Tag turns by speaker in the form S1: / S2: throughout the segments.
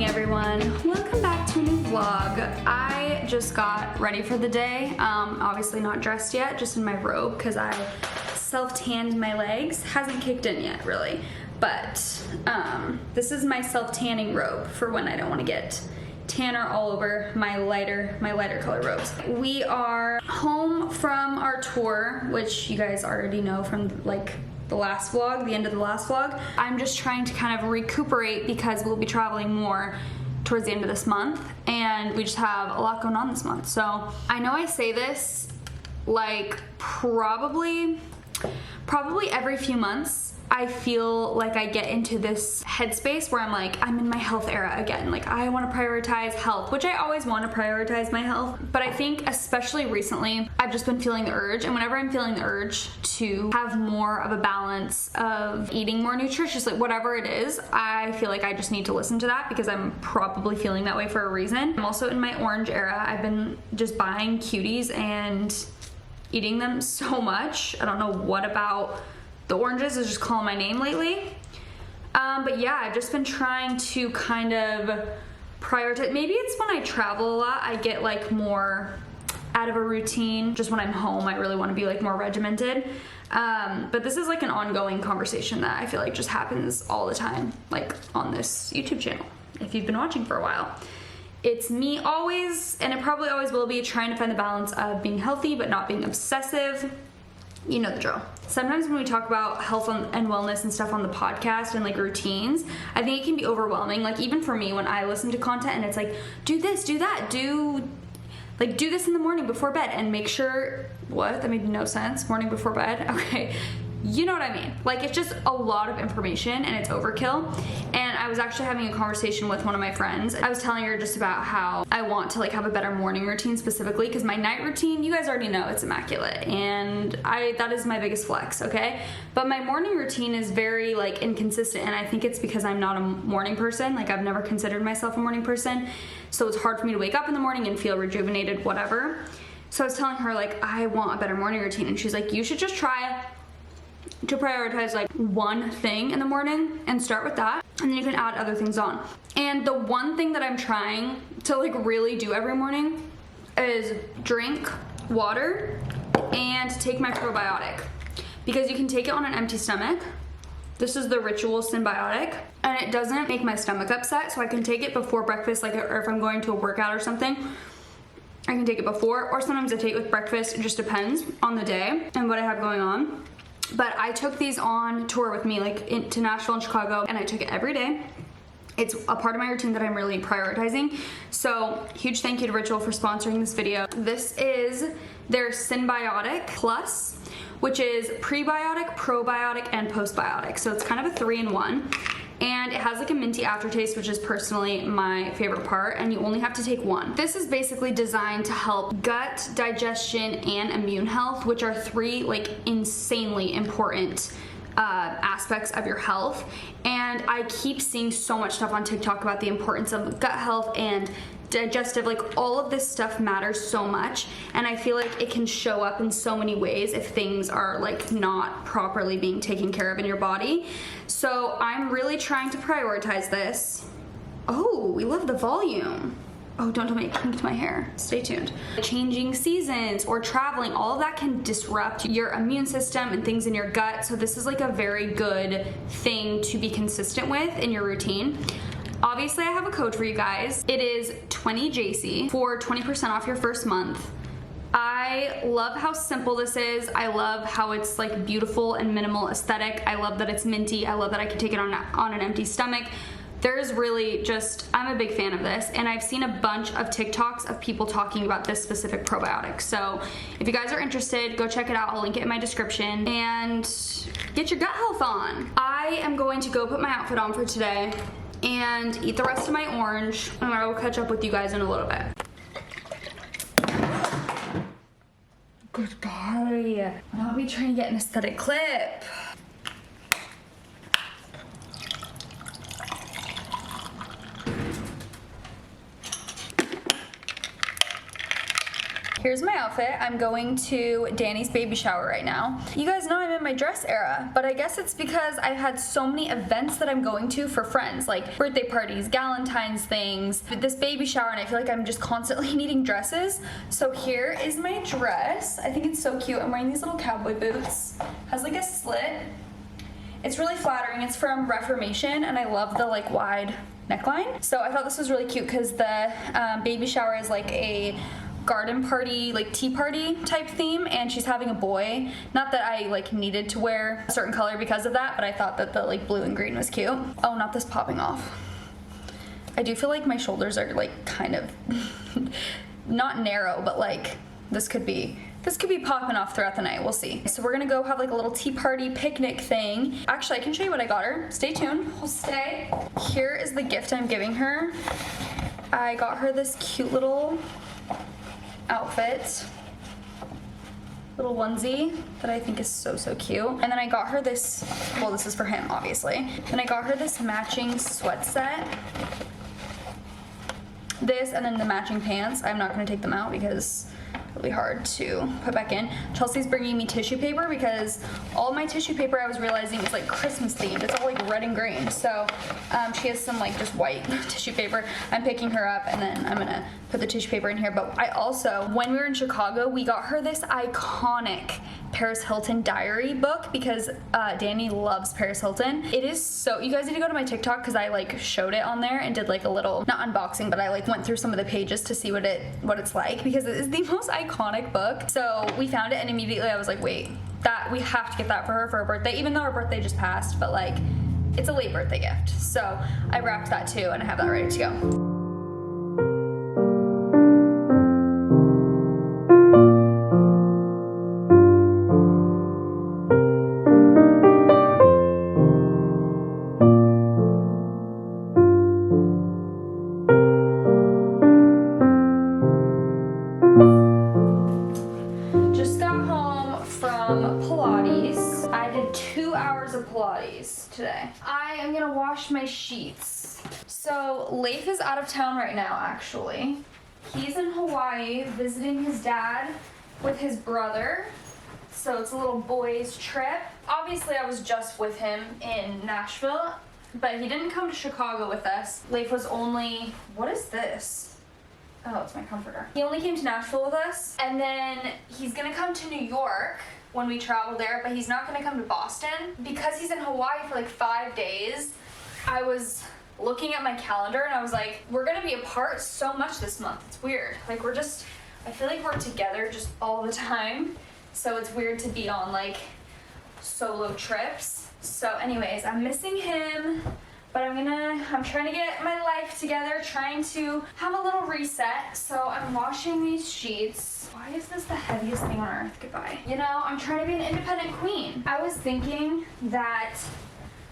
S1: morning, everyone. Welcome back to a new vlog. I just got ready for the day. Obviously not dressed yet, just in my robe because I self-tanned my legs. Hasn't kicked in yet, really. But this is my self-tanning robe for when I don't want to get tanner all over my lighter color robes. We are home from our tour, which you guys already know from like the last vlog, the end of the last vlog. I'm just trying to kind of recuperate because we'll be traveling more towards the end of this month and we just have a lot going on this month. So I know I say this like probably every few months. I feel like I get into this headspace where I'm like, I'm in my health era again. Like I want to prioritize health, which I always want to prioritize my health. But I think especially recently, I've just been feeling the urge. And whenever I'm feeling the urge to have more of a balance of eating more nutritious, like whatever it is, I feel like I just need to listen to that because I'm probably feeling that way for a reason. I'm also in my orange era. I've been just buying cuties and eating them so much. I don't know what about the oranges is just calling my name lately. But yeah, I've just been trying to kind of prioritize. Maybe it's when I travel a lot, I get like more out of a routine. Just when I'm home, I really want to be like more regimented. But this is like an ongoing conversation that I feel like just happens all the time, like on this YouTube channel, if you've been watching for a while. It's me always, and it probably always will be, trying to find the balance of being healthy but not being obsessive. You know the drill. Sometimes when we talk about health and wellness and stuff on the podcast and like routines, I think it can be overwhelming. Like even for me, when I listen to content and it's like, do this, do that, do this in the morning before bed and make sure, what? That made no sense. Morning before bed? Okay. You know what I mean? Like it's just a lot of information and it's overkill. And I was actually having a conversation with one of my friends. I was telling her just about how I want to like have a better morning routine specifically because my night routine, you guys already know it's immaculate and that is my biggest flex, okay? But my morning routine is very like inconsistent and I think it's because I'm not a morning person. Like I've never considered myself a morning person. So it's hard for me to wake up in the morning and feel rejuvenated, whatever. So I was telling her like I want a better morning routine and she's like, you should just try to prioritize like one thing in the morning and start with that, and then you can add other things on. And the one thing that I'm trying to like really do every morning is drink water and take my probiotic, because you can take it on an empty stomach. This is the Ritual Symbiotic and it doesn't make my stomach upset, so I can take it before breakfast, like, or if I'm going to a workout or something, I can take it before, or sometimes I take it with breakfast. It just depends on the day and what I have going on. But I took these on tour with me, like to Nashville and Chicago, and I took it every day. It's a part of my routine that I'm really prioritizing. So huge thank you to Ritual for sponsoring this video. This is their Symbiotic Plus, which is prebiotic, probiotic, and postbiotic. So it's kind of a 3-in-1. And it has like a minty aftertaste, which is personally my favorite part, and you only have to take one. This is basically designed to help gut, digestion, and immune health, which are 3 like insanely important aspects of your health. And I keep seeing so much stuff on TikTok about the importance of gut health and digestive, like all of this stuff matters so much, and I feel like it can show up in so many ways if things are like not properly being taken care of in your body. So I'm really trying to prioritize this. Oh, we love the volume. Oh, don't tell me it kinked my hair. Stay tuned. Changing seasons or traveling, all of that can disrupt your immune system and things in your gut. So this is like a very good thing to be consistent with in your routine. Obviously, I have a code for you guys. It is 20 Jaci for 20% off your first month. I love how simple this is. I love how it's like beautiful and minimal aesthetic. I love that it's minty. I love that I can take it on an empty stomach. There's really just, I'm a big fan of this, and I've seen a bunch of TikToks of people talking about this specific probiotic. So if you guys are interested, go check it out. I'll link it in my description and get your gut health on. I am going to go put my outfit on for today and eat the rest of my orange, and I will catch up with you guys in a little bit. Good boy. Now we trying to get an aesthetic clip. here's my outfit. I'm going to Danny's baby shower right now. You guys know I'm in my dress era, but I guess it's because I've had so many events that I'm going to for friends, like birthday parties, Galentine's things, this baby shower, and I feel like I'm just constantly needing dresses. So here is my dress. I think it's so cute. I'm wearing these little cowboy boots. Has like a slit. It's really flattering. It's from Reformation, and I love the like wide neckline. So I thought this was really cute because the baby shower is like a garden party, like tea party type theme, and she's having a boy. Not that I like needed to wear a certain color because of that, but I thought that the like blue and green was cute. Oh, not this popping off. I do feel like my shoulders are like kind of not narrow, but like this could be popping off throughout the night. We'll see. So we're gonna go have like a little tea party picnic thing. Actually, I can show you what I got her. Stay tuned. We'll stay. Here is the gift I'm giving her. I got her this cute little outfit, little onesie that I think is so cute. And then I got her this, well, this is for him obviously. Then I got her this matching sweat set. This and then the matching pants. I'm not gonna take them out because it'll be hard to put back in. Chelsea's bringing me tissue paper because all my tissue paper I was realizing is like Christmas themed. It's all like red and green. So she has some like just white tissue paper. I'm picking her up and then I'm gonna put the tissue paper in here. But I also, when we were in Chicago, we got her this iconic Paris Hilton diary book because Danny loves Paris Hilton. It is so, you guys need to go to my TikTok because I like showed it on there and did like a little, not unboxing, but I like went through some of the pages to see what it's like because it is the most iconic book. So we found it and immediately I was like, wait, that we have to get that for her birthday, even though her birthday just passed, but like it's a late birthday gift. So I wrapped that too and I have that ready to go. Pilates. I did 2 hours of Pilates today. I am gonna wash my sheets. So Leif is out of town right now actually. He's in Hawaii visiting his dad with his brother. So it's a little boys trip. Obviously I was just with him in Nashville, but he didn't come to Chicago with us. Leif was only, what is this? Oh, it's my comforter. He only came to Nashville with us, and then he's gonna come to New York when we travel there, but he's not gonna come to Boston. Because he's in Hawaii for like 5 days, I was looking at my calendar and I was like, we're gonna be apart so much this month. It's weird. Like I feel like we're together just all the time. So it's weird to be on like solo trips. So anyways, I'm missing him. But I'm trying to get my life together, trying to have a little reset. So I'm washing these sheets. Why is this the heaviest thing on earth? Goodbye. You know, I'm trying to be an independent queen. I was thinking that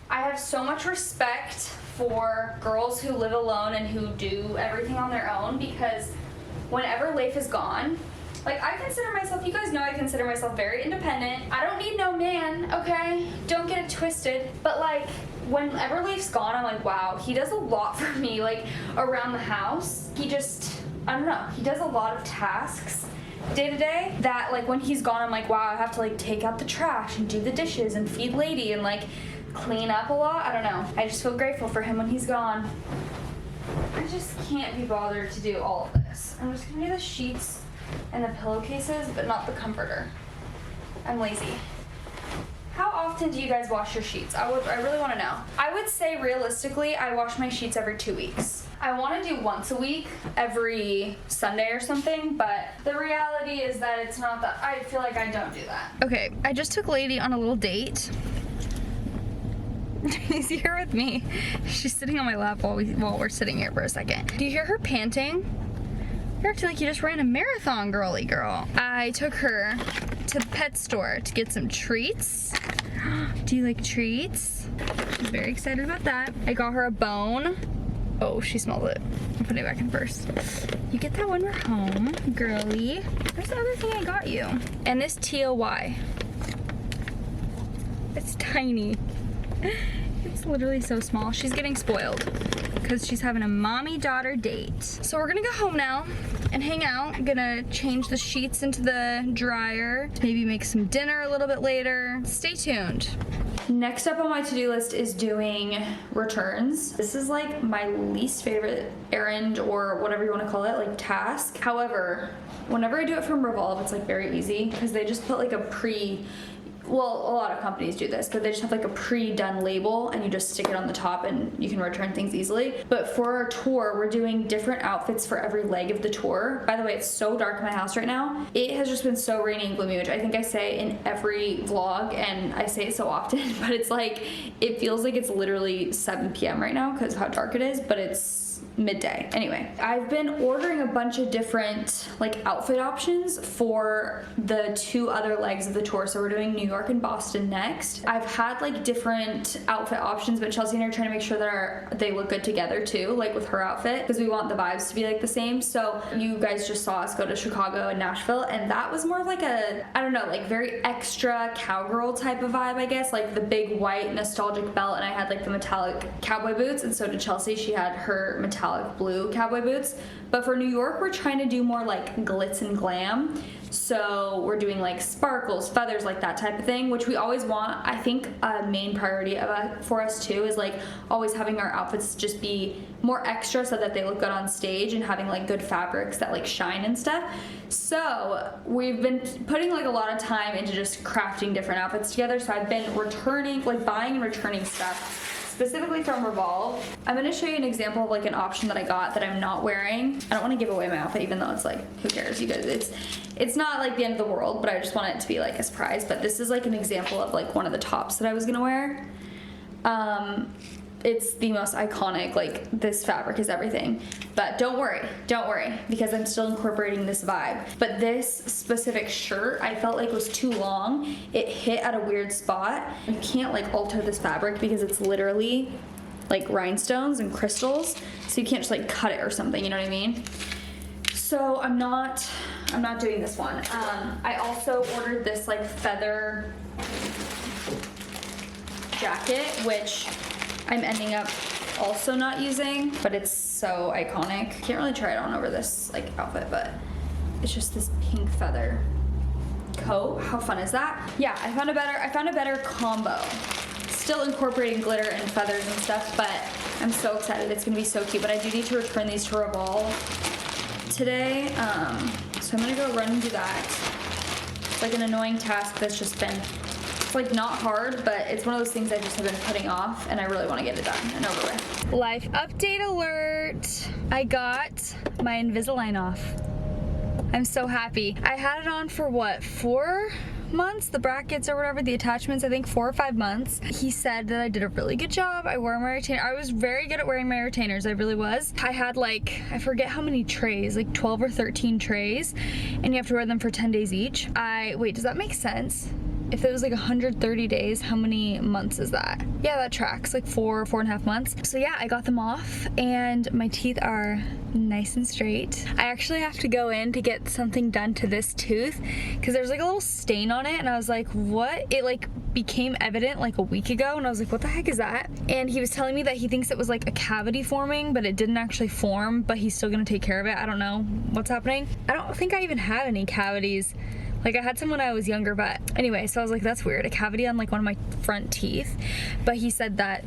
S1: I have so much respect for girls who live alone and who do everything on their own because whenever Leif is gone, like I consider myself, you guys know I consider myself very independent. I don't need no man, okay? Don't get it twisted. But like, whenever Leif's gone, I'm like, wow, he does a lot for me, like around the house. He just, I don't know, he does a lot of tasks day to day that like when he's gone, I'm like, wow, I have to like take out the trash and do the dishes and feed Lady and like clean up a lot. I don't know. I just feel grateful for him when he's gone. I just can't be bothered to do all of this. I'm just gonna do the sheets and the pillowcases, but not the comforter. I'm lazy. How often do you guys wash your sheets? I really want to know. I would say realistically, I wash my sheets every 2 weeks. I want to do once a week, every Sunday or something, but the reality is that it's not that, I feel like I don't do that. Okay, I just took Lady on a little date. She's here with me. She's sitting on my lap while we're sitting here for a second. Do you hear her panting? You're acting like you just ran a marathon, girly girl. I took her to the pet store to get some treats. Do you like treats? She's very excited about that. I got her a bone. Oh, she smelled it. I'm putting it back in first. You get that when we're home, girly. Where's the other thing I got you? And this TOY. It's tiny. It's literally so small. She's getting spoiled because she's having a mommy-daughter date. So we're gonna go home now and hang out. I'm gonna change the sheets into the dryer, maybe make some dinner a little bit later. Stay tuned. Next up on my to-do list is doing returns. This is like my least favorite errand, or whatever you want to call it, like task. However, whenever I do it from Revolve, it's like very easy because they just put like well, a lot of companies do this, but they just have like a pre-done label and you just stick it on the top and you can return things easily. But for our tour, we're doing different outfits for every leg of the tour. By the way, it's so dark in my house right now. It has just been so rainy and gloomy, which I think I say in every vlog, and I say it so often, but it's like, it feels like it's literally 7 p.m. right now because of how dark it is, but it's midday. Anyway, I've been ordering a bunch of different like outfit options for the 2 other legs of the tour. So we're doing New York and Boston next. I've had like different outfit options, but Chelsea and I are trying to make sure that they look good together too, like with her outfit, because we want the vibes to be like the same. So you guys just saw us go to Chicago and Nashville, and that was more of like a, I don't know, like very extra cowgirl type of vibe, I guess, like the big white nostalgic belt, and I had like the metallic cowboy boots, and so did Chelsea. She had her metallic blue cowboy boots. But for New York, we're trying to do more like glitz and glam. So we're doing like sparkles, feathers, like that type of thing, which we always want. I think a main priority for us too is like always having our outfits just be more extra so that they look good on stage, and having like good fabrics that like shine and stuff. So we've been putting like a lot of time into just crafting different outfits together. So I've been returning, like buying and returning stuff specifically from Revolve. I'm gonna show you an example of like an option that I got that I'm not wearing. I don't want to give away my outfit, even though it's like, who cares, you guys, it's not like the end of the world, but I just want it to be like a surprise. But this is like an example of like one of the tops that I was gonna wear. It's the most iconic, like this fabric is everything. But don't worry, because I'm still incorporating this vibe. But this specific shirt I felt like was too long. It hit at a weird spot. You can't like alter this fabric because it's literally like rhinestones and crystals. So you can't just like cut it or something, you know what I mean? So I'm not doing this one. I also ordered this like feather jacket, which I'm ending up also not using, but it's so iconic. Can't really try it on over this like outfit, but it's just this pink feather coat. How fun is that? Yeah, I found a better combo. Still incorporating glitter and feathers and stuff, but I'm so excited. It's gonna be so cute. But I do need to return these to Revolve today, so I'm gonna go run and do that. It's like an annoying task that's just been, it's like not hard, but it's one of those things I just have been putting off, and I really want to get it done and over with. Life update alert. I got my Invisalign off. I'm so happy. I had it on for what, 4 months, the brackets or whatever, the attachments, I think 4 or 5 months. He said that I did a really good job. I wore my retainer. I was very good at wearing my retainers. I really was. I had like, I forget how many trays, like 12 or 13 trays, and you have to wear them for 10 days each. Wait, does that make sense? If it was like 130 days, how many months is that? Yeah, that tracks, like 4.5 months. So yeah, I got them off and my teeth are nice and straight. I actually have to go in to get something done to this tooth because there's like a little stain on it, and I was like, what? It like became evident like a week ago, and I was like, what the heck is that? And he was telling me that he thinks it was like a cavity forming, but it didn't actually form, but he's still gonna take care of it. I don't know what's happening. I don't think I even had any cavities. Like, I had some when I was younger, but anyway, so I was like, that's weird, a cavity on like one of my front teeth. But he said that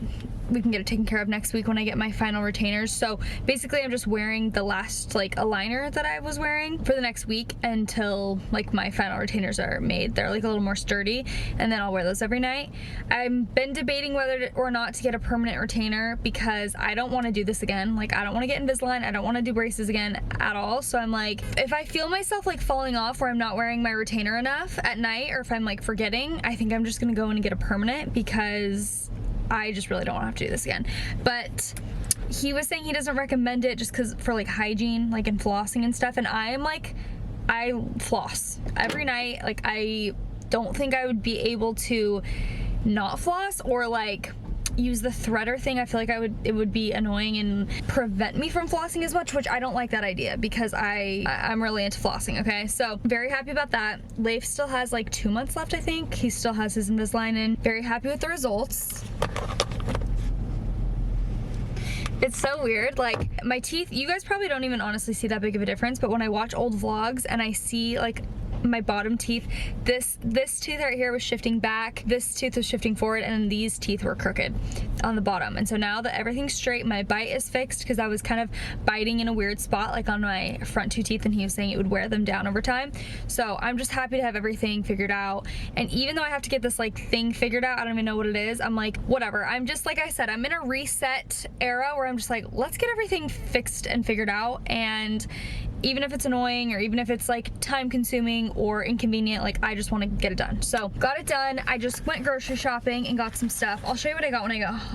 S1: we can get it taken care of next week when I get my final retainers. So basically I'm just wearing the last like aligner that I was wearing for the next week until like my final retainers are made. They're like a little more sturdy, and then I'll wear those every night. I've been debating whether or not to get a permanent retainer because I don't want to do this again. Like, I don't want to get Invisalign. I don't want to do braces again at all. So I'm like, if I feel myself like falling off where I'm not wearing my retainer enough at night, or if I'm like forgetting, I think I'm just gonna go in and get a permanent because I just really don't want to have to do this again. But he was saying he doesn't recommend it just because for like hygiene, like and flossing and stuff. And I am like, I floss every night. Like, I don't think I would be able to not floss or like use the threader thing. I feel like it would be annoying and prevent me from flossing as much, which I don't like that idea because I'm really into flossing, okay? So very happy about that. Leif still has like 2 months left, I think. He still has his Invisalign in. Very happy with the results.
S2: It's so weird. Like, my teeth, you guys probably don't even honestly see that big of a difference, but when I watch old vlogs and I see like my bottom teeth, this tooth right here was shifting back, this tooth was shifting forward, and these teeth were crooked on the bottom. And so now that everything's straight, my bite is fixed because I was kind of biting in a weird spot like on my front two teeth, and he was saying it would wear them down over time. So I'm just happy to have everything figured out. And even though I have to get this like thing figured out, I don't even know what it is, I'm like, whatever. I'm just, like I said, I'm in a reset era where I'm just like, let's get everything fixed and figured out. And even if it's annoying or even if it's like time consuming or inconvenient, like I just want to get it done. So got it done. I just went grocery shopping and got some stuff. I'll show you what I got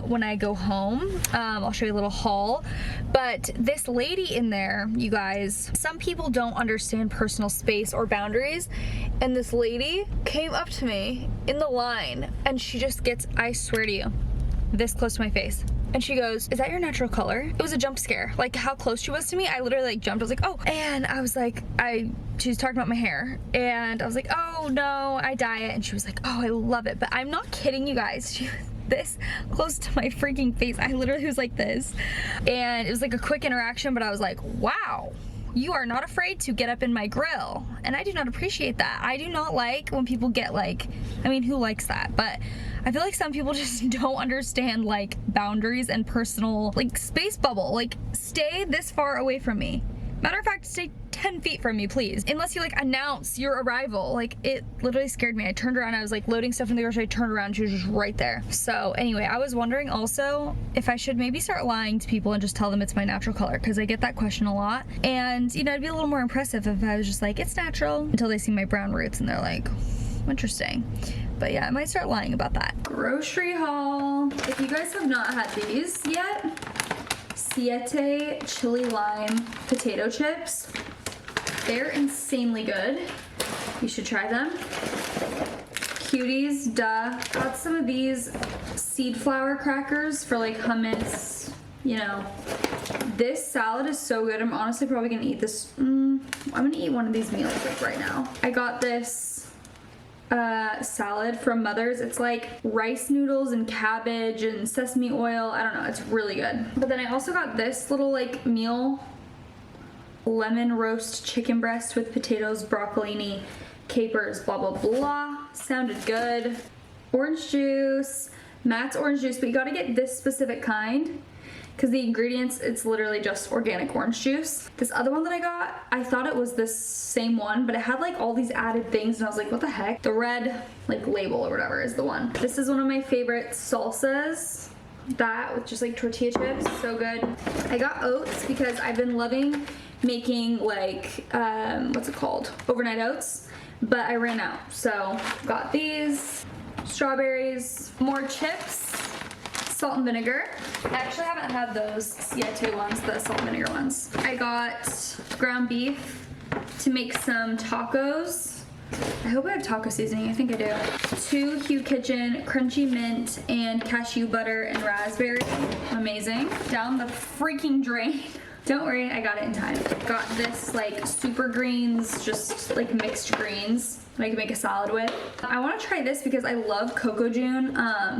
S2: when I go home. I'll show you a little haul. But this lady in there, you guys, some people don't understand personal space or boundaries, and this lady came up to me in the line and she just gets, I swear to you, this close to my face. And she goes, "Is that your natural color?" It was a jump scare. Like how close she was to me, I literally like jumped. I was like, "Oh," and I was like, she was talking about my hair, and I was like, "Oh no, I dye it," and she was like, "Oh, I love it." But I'm not kidding you guys. She was this close to my freaking face. I literally was like this, and it was like a quick interaction, but I was like, "Wow. You are not afraid to get up in my grill." And I do not appreciate that. I do not like when people get like, I mean, who likes that? But I feel like some people just don't understand like boundaries and personal like space bubble. Like stay this far away from me. Matter of fact, stay 10 feet from me, please. Unless you like announce your arrival. Like it literally scared me. I turned around, I was like loading stuff in the grocery, I turned around, she was just right there. So anyway, I was wondering also if I should maybe start lying to people and just tell them it's my natural color, because I get that question a lot. And you know, it'd be a little more impressive if I was just like, it's natural, until they see my brown roots and they're like, interesting. But yeah, I might start lying about that. Grocery haul. If you guys have not had these yet, Siete chili lime potato chips. They're insanely good. You should try them. Cuties, duh. Got some of these seed flour crackers for like hummus, you know. This salad is so good. I'm honestly probably gonna eat this. I'm gonna eat one of these meals like right now. I got this salad from Mother's. It's like rice noodles and cabbage and sesame oil. I don't know, it's really good. But then I also got this little like meal, lemon roast chicken breast with potatoes, broccolini, capers, blah blah blah. Sounded good. Orange juice, Matt's orange juice, but you gotta get this specific kind because the ingredients, it's literally just organic orange juice. This other one that I got, I thought it was this same one, but it had like all these added things and I was like, what the heck? The red like label or whatever is the one. This is one of my favorite salsas. That with just like tortilla chips, so good. I got oats because I've been loving making like, what's it called? Overnight oats, but I ran out. So got these, strawberries, more chips, salt and vinegar. I actually haven't had those Siete ones, the salt and vinegar ones. I got ground beef to make some tacos. I hope I have taco seasoning, I think I do. 2 Hue Kitchen crunchy mint and cashew butter and raspberry. Amazing. Down the freaking drain. Don't worry, I got it in time. Got this like super greens, just like mixed greens that I can make a salad with. I want to try this because I love Coco June,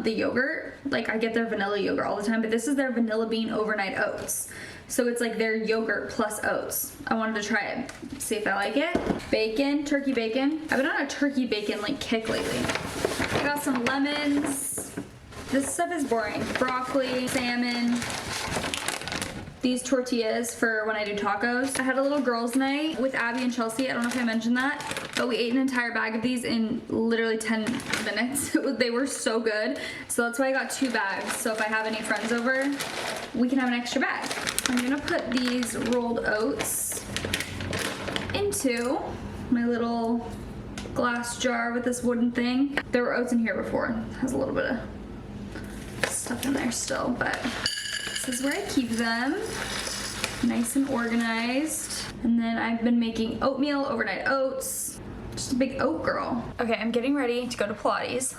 S2: the yogurt. Like I get their vanilla yogurt all the time, but this is their vanilla bean overnight oats. So it's like their yogurt plus oats. I wanted to try it, see if I like it. Bacon, turkey bacon. I've been on a turkey bacon like kick lately. I got some lemons. This stuff is boring. Broccoli, salmon. These tortillas for when I do tacos. I had a little girls' night with Abby and Chelsea. I don't know if I mentioned that, but we ate an entire bag of these in literally 10 minutes. They were so good. So that's why I got 2 bags. So if I have any friends over, we can have an extra bag. I'm gonna put these rolled oats into my little glass jar with this wooden thing. There were oats in here before. It has a little bit of stuff in there still, but this is where I keep them, nice and organized. And then I've been making oatmeal, overnight oats, just a big oat girl. Okay, I'm getting ready to go to Pilates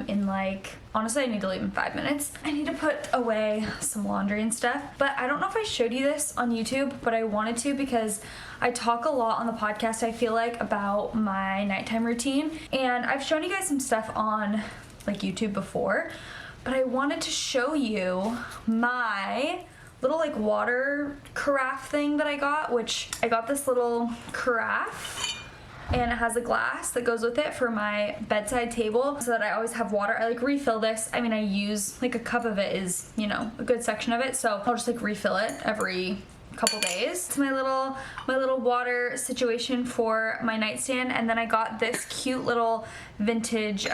S2: in like, honestly I need to leave in 5 minutes. I need to put away some laundry and stuff, but I don't know if I showed you this on YouTube, but I wanted to because I talk a lot on the podcast, I feel like, about my nighttime routine. And I've shown you guys some stuff on like YouTube before, but I wanted to show you my
S1: little like water carafe thing that I got, which I got this little carafe and it has a glass that goes with it for my bedside table so that I always have water. I like refill this. I mean, I use like a cup of it is, you know, a good section of it, so I'll just like refill it every couple days. It's my little water situation for my nightstand. And then I got this cute little vintage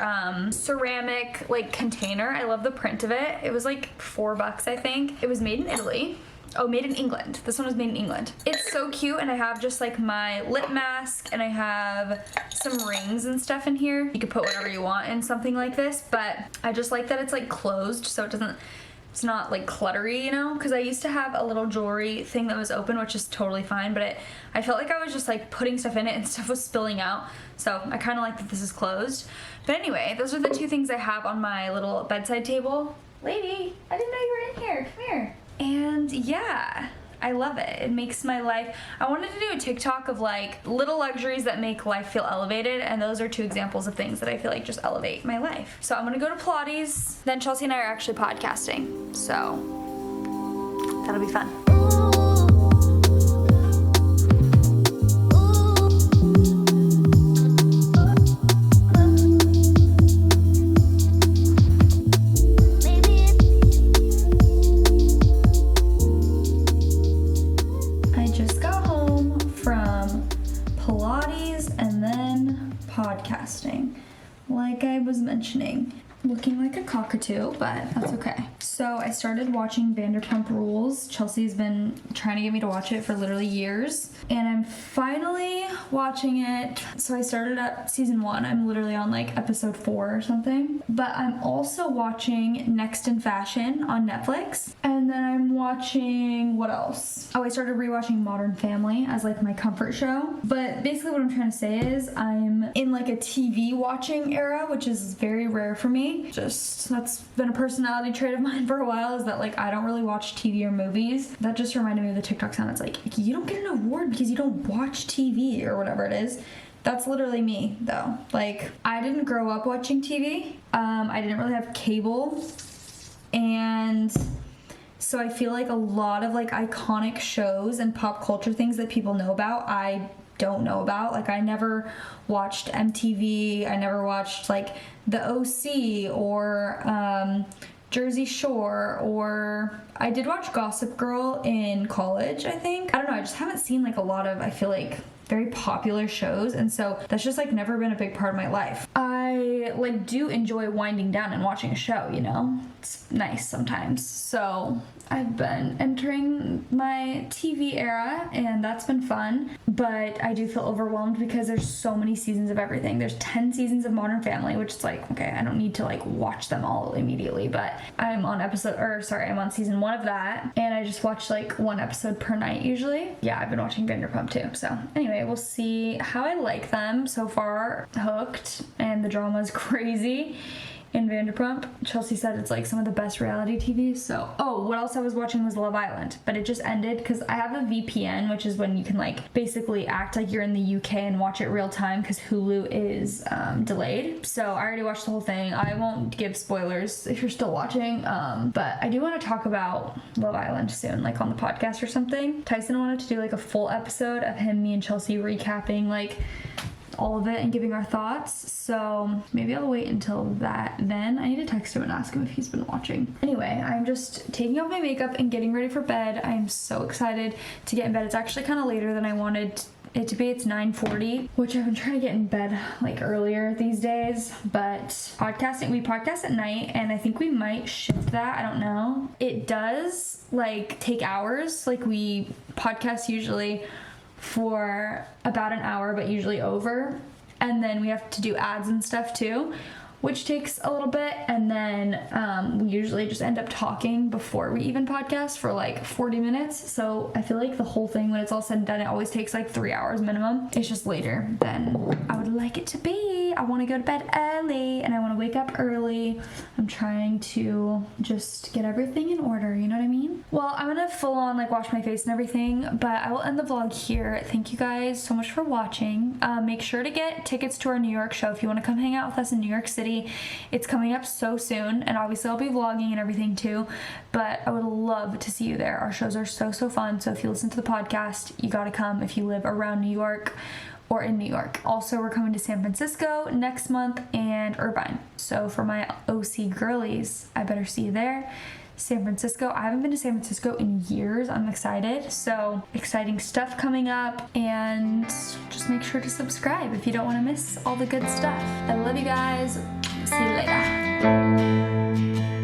S1: ceramic like container. I love the print of it. It was like $4, I think. It was made in Italy. Oh, made in England. This one was made in England. It's so cute, and I have just like my lip mask, and I have some rings and stuff in here. You could put whatever you want in something like this, but I just like that it's like closed, so it's not like cluttery, you know, because I used to have a little jewelry thing that was open, which is totally fine, but I felt like I was just like putting stuff in it and stuff was spilling out, so I kind of like that this is closed. But anyway, those are the two things I have on my little bedside table. Lady, I didn't know you were in here. Come here. And yeah, I love it. It makes my life. I wanted to do a TikTok of like little luxuries that make life feel elevated, and those are two examples of things that I feel like just elevate my life. So I'm gonna go to Pilates. Then Chelsea and I are actually podcasting, so that'll be fun. Podcasting, like I was mentioning, looking like a cockatoo, but that's okay. So I started watching Vanderpump Rules. Chelsea's been trying to get me to watch it for literally years, and I'm finally watching it. So I started at season 1. I'm literally on like episode 4 or something, but I'm also watching Next in Fashion on Netflix, and then I'm watching, what else? Oh, I started rewatching Modern Family as like my comfort show. But basically what I'm trying to say is I'm in like a TV watching era, which is very rare for me. Just, that's been a personality trait of mine for a while, is that like I don't really watch TV or movies. That just reminded me of the TikTok sound. It's like, you don't get an award because you don't watch TV or whatever it is. That's literally me though. Like, I didn't grow up watching TV. I didn't really have cable, and so I feel like a lot of like iconic shows and pop culture things that people know about, I don't know about. Like, I never watched MTV. I never watched like The OC or Jersey Shore, or I did watch Gossip Girl in college, I think. I don't know, I just haven't seen like a lot of, I feel like, very popular shows, and so that's just like never been a big part of my life. I like do enjoy winding down and watching a show, you know? It's nice sometimes. So I've been entering my TV era, and that's been fun, but I do feel overwhelmed because there's so many seasons of everything. There's 10 seasons of Modern Family, which is like, okay, I don't need to like watch them all immediately, but I'm on season 1 of that, and I just watch like 1 episode per night usually. Yeah, I've been watching Vanderpump too, so anyway, we'll see how I like them. So far, hooked, and the drama is crazy in Vanderpump. Chelsea said it's like some of the best reality TV. So, oh, what else I was watching was Love Island, but it just ended because I have a VPN, which is when you can like basically act like you're in the UK and watch it real time because Hulu is delayed. So I already watched the whole thing. I won't give spoilers if you're still watching, but I do want to talk about Love Island soon, like on the podcast or something. Tyson wanted to do like a full episode of him, me, and Chelsea recapping like all of it and giving our thoughts, so maybe I'll wait until then. I need to text him and ask him if he's been watching. Anyway, I'm just taking off my makeup and getting ready for bed. I'm so excited to get in bed. It's actually kind of later than I wanted it to be. It's 9:40, which I've been trying to get in bed like earlier these days, but we podcast at night, and I think we might shift that. I don't know. It does like take hours. Like, we podcast usually for about an hour, but usually over, and then we have to do ads and stuff too, which takes a little bit, and then we usually just end up talking before we even podcast for like 40 minutes, so I feel like the whole thing, when it's all said and done, it always takes like 3 hours minimum. It's just later than I would like it to be. I want to go to bed early, and I want to wake up early. I'm trying to just get everything in order, you know what I mean? Well, I'm gonna
S2: to full on like wash my face and everything, but I will end the vlog here. Thank you guys so much for watching. Make sure to get tickets to our New York show if you want to come hang out with us in New York City. It's coming up so soon, and obviously I'll be vlogging and everything too, but I would love to see you there. Our shows are so fun, so if you listen to the podcast, you gotta come if you live around New York or in New York. Also, we're coming to San Francisco next month and Irvine. So for my OC girlies, I better see you there. San Francisco. I haven't been to San Francisco in years. I'm excited. So exciting stuff coming up, and just make sure to subscribe if you don't want to miss all the good stuff. I love you guys. See you later.